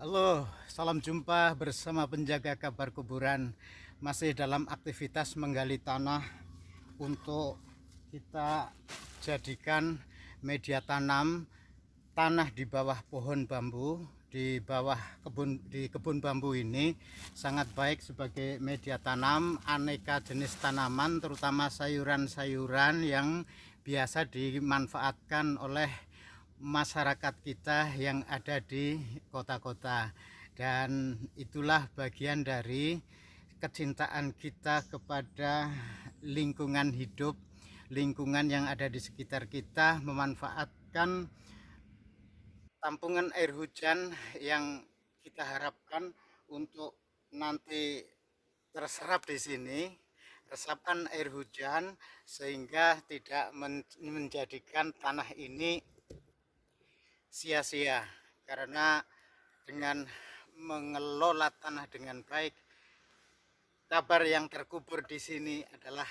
Halo, salam jumpa bersama penjaga kabar kuburan. Masih dalam aktivitas menggali tanah untuk kita jadikan media tanam. Tanah di bawah pohon bambu, di bawah kebun bambu ini sangat baik sebagai media tanam aneka jenis tanaman, terutama sayuran-sayuran yang biasa dimanfaatkan oleh masyarakat kita yang ada di kota-kota. Dan itulah bagian dari kecintaan kita kepada lingkungan hidup, lingkungan yang ada di sekitar kita, memanfaatkan tampungan air hujan yang kita harapkan untuk nanti terserap di sini, resapan air hujan, sehingga tidak menjadikan tanah ini sia-sia. Karena dengan mengelola tanah dengan baik, kabar yang terkubur di sini adalah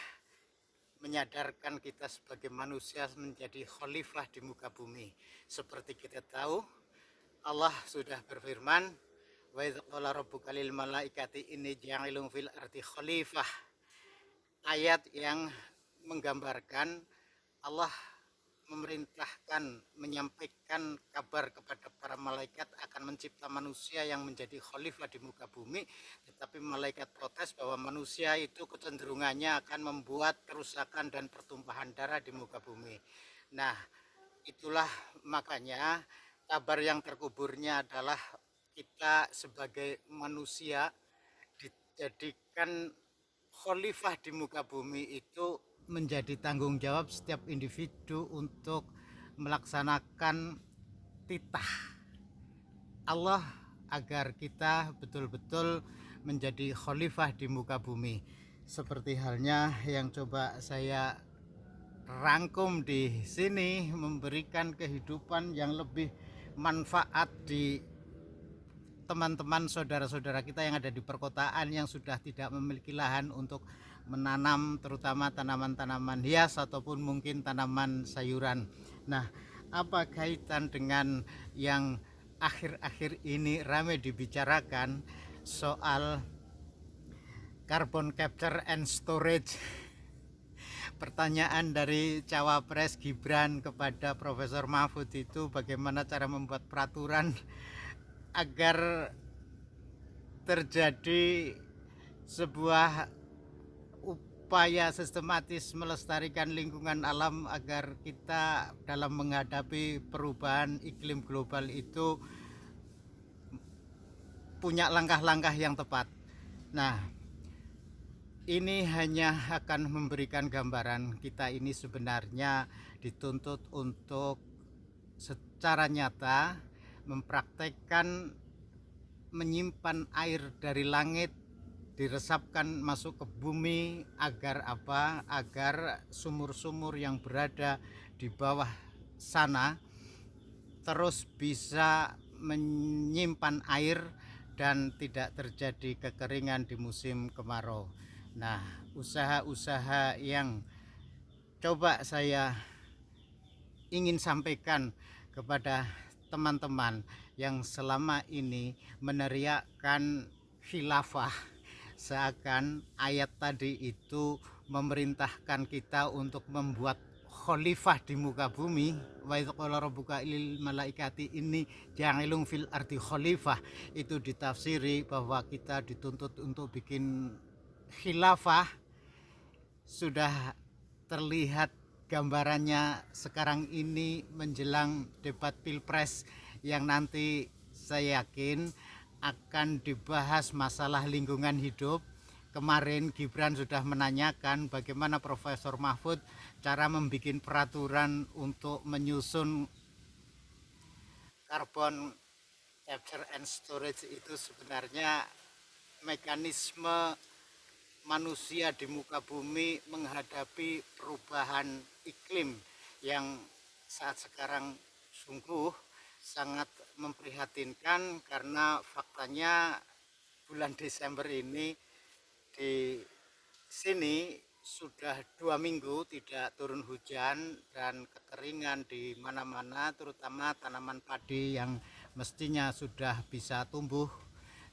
menyadarkan kita sebagai manusia menjadi khalifah di muka bumi. Seperti kita tahu, Allah sudah berfirman, wa idz qala rabbuka lil malaikati inni ja'ilun fil ardi khalifah. Ayat yang menggambarkan Allah memerintahkan, menyampaikan kabar kepada para malaikat akan mencipta manusia yang menjadi khalifah di muka bumi. Tetapi malaikat protes bahwa manusia itu kecenderungannya akan membuat kerusakan dan pertumpahan darah di muka bumi. Nah, itulah makanya kabar yang terkuburnya adalah kita sebagai manusia dijadikan khalifah di muka bumi itu menjadi tanggung jawab setiap individu untuk melaksanakan titah Allah agar kita betul-betul menjadi khalifah di muka bumi. Seperti halnya yang coba saya rangkum di sini, memberikan kehidupan yang lebih manfaat di teman-teman saudara-saudara kita yang ada di perkotaan yang sudah tidak memiliki lahan untuk menanam, terutama tanaman-tanaman hias ataupun mungkin tanaman sayuran. Nah, apa kaitan dengan yang akhir-akhir ini ramai dibicarakan soal carbon capture and storage? Pertanyaan dari Cawapres Gibran kepada Profesor Mahfud itu bagaimana cara membuat peraturan agar terjadi sebuah upaya sistematis melestarikan lingkungan alam agar kita dalam menghadapi perubahan iklim global itu punya langkah-langkah yang tepat. Nah, ini hanya akan memberikan gambaran kita ini sebenarnya dituntut untuk secara nyata mempraktekkan menyimpan air dari langit diresapkan masuk ke bumi agar apa? Agar sumur-sumur yang berada di bawah sana terus bisa menyimpan air dan tidak terjadi kekeringan di musim kemarau. Nah, usaha-usaha yang coba saya ingin sampaikan kepada teman-teman yang selama ini meneriakkan khilafah, seakan ayat tadi itu memerintahkan kita untuk membuat khalifah di muka bumi. Wa idz qala rabbuka lil malaikati inni ja'ilun fil ardi khalifah, itu ditafsiri bahwa kita dituntut untuk bikin khilafah. Sudah terlihat gambarannya sekarang ini menjelang debat pilpres yang nanti saya yakin akan dibahas masalah lingkungan hidup. Kemarin Gibran sudah menanyakan bagaimana Profesor Mahfud cara membuat peraturan untuk menyusun carbon capture and storage itu. Sebenarnya mekanisme manusia di muka bumi menghadapi perubahan iklim yang saat sekarang sungguh sangat memprihatinkan, karena faktanya bulan Desember ini di sini sudah 2 minggu tidak turun hujan dan kekeringan di mana-mana, terutama tanaman padi yang mestinya sudah bisa tumbuh,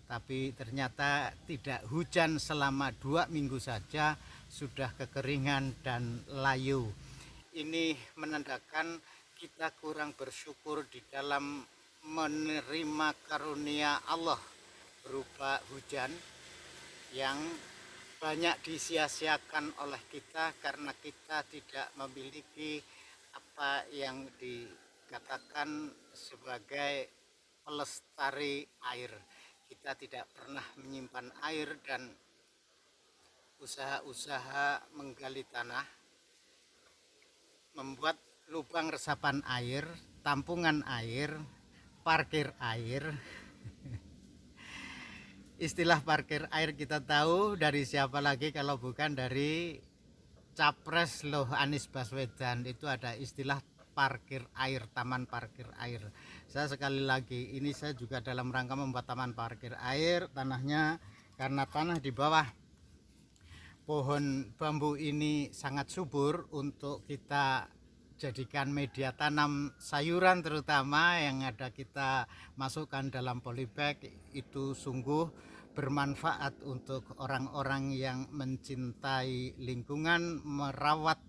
tapi ternyata tidak hujan selama 2 minggu saja sudah kekeringan dan layu. Ini menandakan kita kurang bersyukur di dalam menerima karunia Allah berupa hujan yang banyak disia-siakan oleh kita karena kita tidak memiliki apa yang dikatakan sebagai pelestari air. Kita tidak pernah menyimpan air, dan usaha-usaha menggali tanah, membuat lubang resapan air, tampungan air, parkir air. Istilah parkir air kita tahu dari siapa lagi kalau bukan dari Capres loh, Anies Baswedan. Itu ada istilah parkir air, taman parkir air. Saya sekali lagi, ini saya juga dalam rangka membuat taman parkir air. Tanahnya, karena tanah di bawah pohon bambu ini sangat subur untuk kita jadikan media tanam sayuran, terutama yang ada kita masukkan dalam polybag. Itu sungguh bermanfaat untuk orang-orang yang mencintai lingkungan, merawat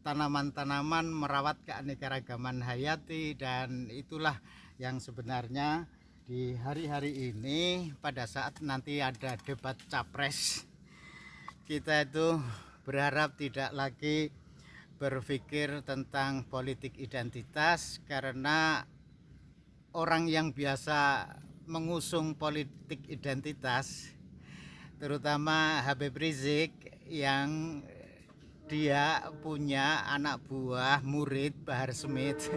tanaman-tanaman, merawat keanekaragaman hayati. Dan itulah yang sebenarnya di hari-hari ini, pada saat nanti ada debat capres, kita itu berharap tidak lagi berpikir tentang politik identitas, karena orang yang biasa mengusung politik identitas, terutama Habib Rizik, yang dia punya anak buah murid Bahar Smith.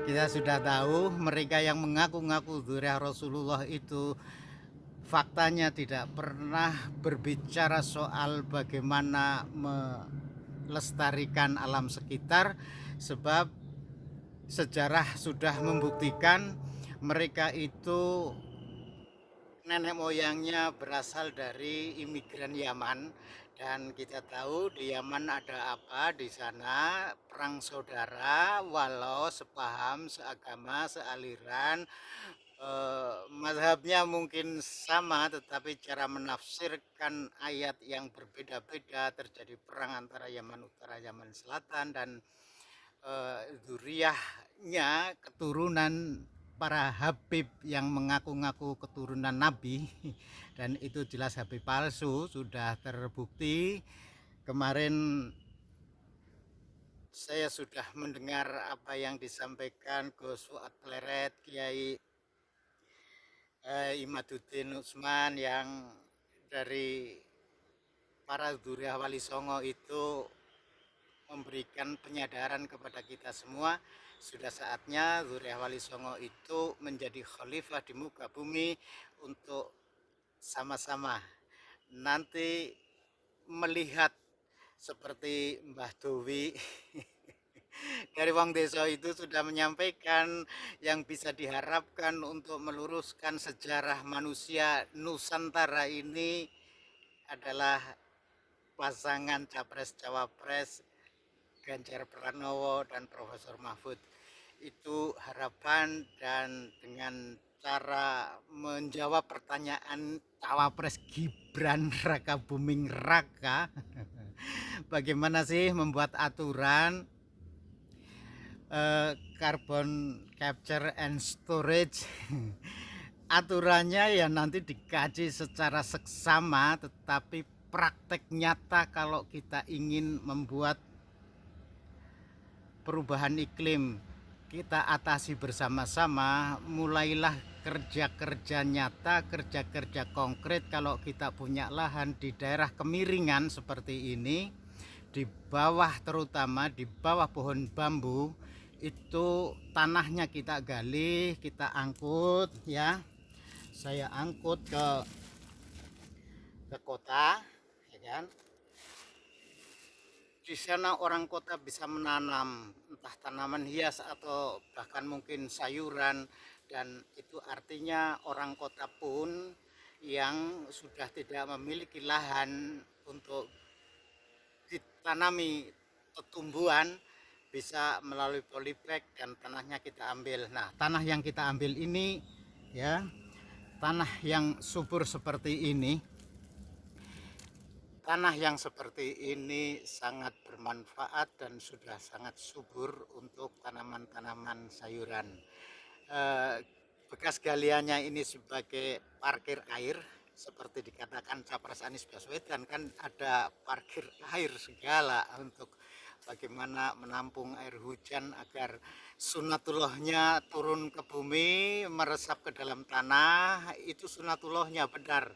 Kita sudah tahu mereka yang mengaku-ngaku dzurriyyah Rasulullah itu faktanya tidak pernah berbicara soal bagaimana melestarikan alam sekitar, sebab sejarah sudah membuktikan mereka itu nenek moyangnya berasal dari imigran Yaman. Dan kita tahu di Yaman ada apa di sana, perang saudara, walau sepaham, seagama, sealiran, mazhabnya mungkin sama, tetapi cara menafsirkan ayat yang berbeda-beda. Terjadi perang antara Yaman Utara, Yaman Selatan, dan dzurriyyahnya, keturunan para Habib yang mengaku-ngaku keturunan Nabi, dan itu jelas Habib palsu, sudah terbukti. Kemarin saya sudah mendengar apa yang disampaikan Gus Fuad Pleret, Kiai Imaduddin Utsman, yang dari para dzurriyyah Wali Songo itu memberikan penyadaran kepada kita semua. Sudah saatnya dzurriyyah Wali Songo itu menjadi khalifah di muka bumi untuk sama-sama nanti melihat seperti Mbah Dowi dari Wong Desa itu sudah menyampaikan yang bisa diharapkan untuk meluruskan sejarah manusia Nusantara ini adalah pasangan Capres-Cawapres Ganjar Pranowo dan Profesor Mahfud. Itu harapan, dan dengan cara menjawab pertanyaan Cawapres Gibran Raka Buming Raka, bagaimana sih membuat aturan carbon capture and storage. Aturannya ya nanti dikaji secara seksama, tetapi praktek nyata kalau kita ingin membuat perubahan iklim kita atasi bersama-sama, mulailah kerja-kerja nyata, kerja-kerja konkret. Kalau kita punya lahan di daerah kemiringan seperti ini, di bawah, terutama di bawah pohon bambu, itu tanahnya kita gali, kita angkut ya. Saya angkut ke kota, ya kan. Di sana orang kota bisa menanam entah tanaman hias atau bahkan mungkin sayuran, dan itu artinya orang kota pun yang sudah tidak memiliki lahan untuk ditanami tumbuhan bisa melalui polybag dan tanahnya kita ambil. Nah, tanah yang kita ambil ini ya. Tanah yang subur seperti ini, sangat bermanfaat dan sudah sangat subur untuk tanaman-tanaman sayuran. Bekas galiannya ini sebagai parkir air, seperti dikatakan Capres Anies Baswedan, kan ada parkir air segala untuk bagaimana menampung air hujan agar sunatullahnya turun ke bumi, meresap ke dalam tanah. Itu sunatullahnya benar.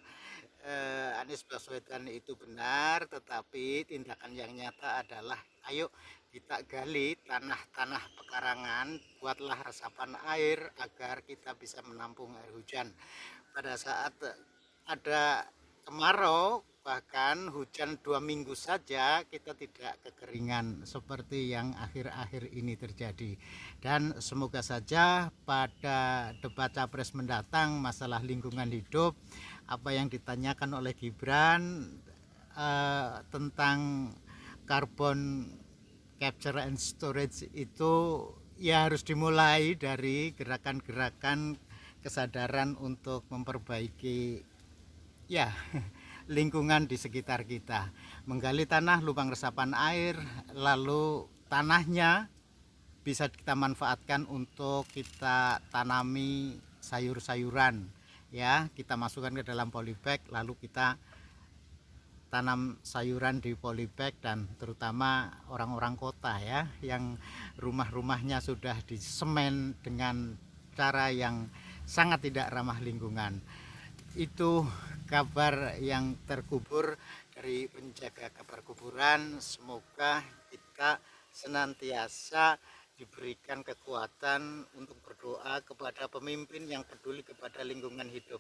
Anies Baswedan itu benar, tetapi tindakan yang nyata adalah ayo kita gali tanah-tanah pekarangan, buatlah resapan air agar kita bisa menampung air hujan. Pada saat ada kemarau, bahkan hujan 2 minggu saja kita tidak kekeringan seperti yang akhir-akhir ini terjadi. Dan semoga saja pada debat capres mendatang masalah lingkungan hidup, apa yang ditanyakan oleh Gibran tentang carbon capture and storage itu ya harus dimulai dari gerakan-gerakan kesadaran untuk memperbaiki ya lingkungan di sekitar kita, menggali tanah, lubang resapan air, lalu tanahnya bisa kita manfaatkan untuk kita tanami sayur-sayuran, ya, kita masukkan ke dalam polybag, lalu kita tanam sayuran di polybag. Dan terutama orang-orang kota ya, yang rumah-rumahnya sudah disemen dengan cara yang sangat tidak ramah lingkungan. Itu kabar yang terkubur dari penjaga kabar kuburan. Semoga kita senantiasa diberikan kekuatan untuk berdoa kepada pemimpin yang peduli kepada lingkungan hidup.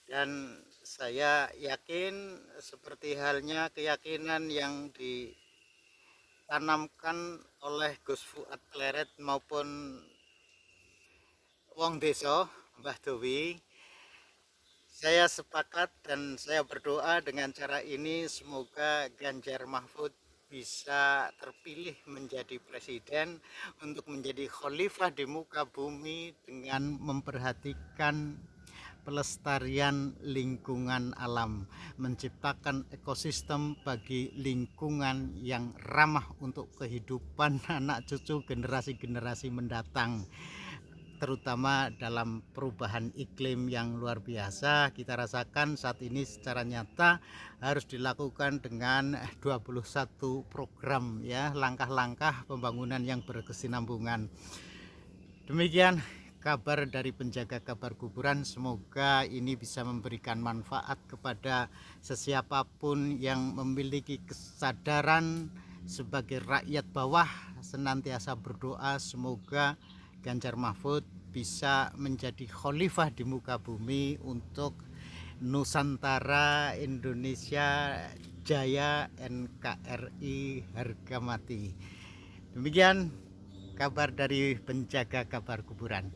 Dan saya yakin seperti halnya keyakinan yang ditanamkan oleh Gus Fuad Kleret maupun wong desa Mbah Dowi, saya sepakat dan saya berdoa dengan cara ini semoga Ganjar Mahfud bisa terpilih menjadi presiden untuk menjadi khalifah di muka bumi dengan memperhatikan pelestarian lingkungan alam, menciptakan ekosistem bagi lingkungan yang ramah untuk kehidupan anak cucu generasi-generasi mendatang, terutama dalam perubahan iklim yang luar biasa kita rasakan saat ini secara nyata harus dilakukan dengan 21 program ya, langkah-langkah pembangunan yang berkesinambungan. Demikian kabar dari penjaga kabar kuburan, semoga ini bisa memberikan manfaat kepada sesiapapun yang memiliki kesadaran sebagai rakyat bawah, senantiasa berdoa semoga Ganjar Mahfud bisa menjadi khalifah di muka bumi untuk Nusantara Indonesia Jaya NKRI harga mati. Demikian kabar dari penjaga kabar kuburan.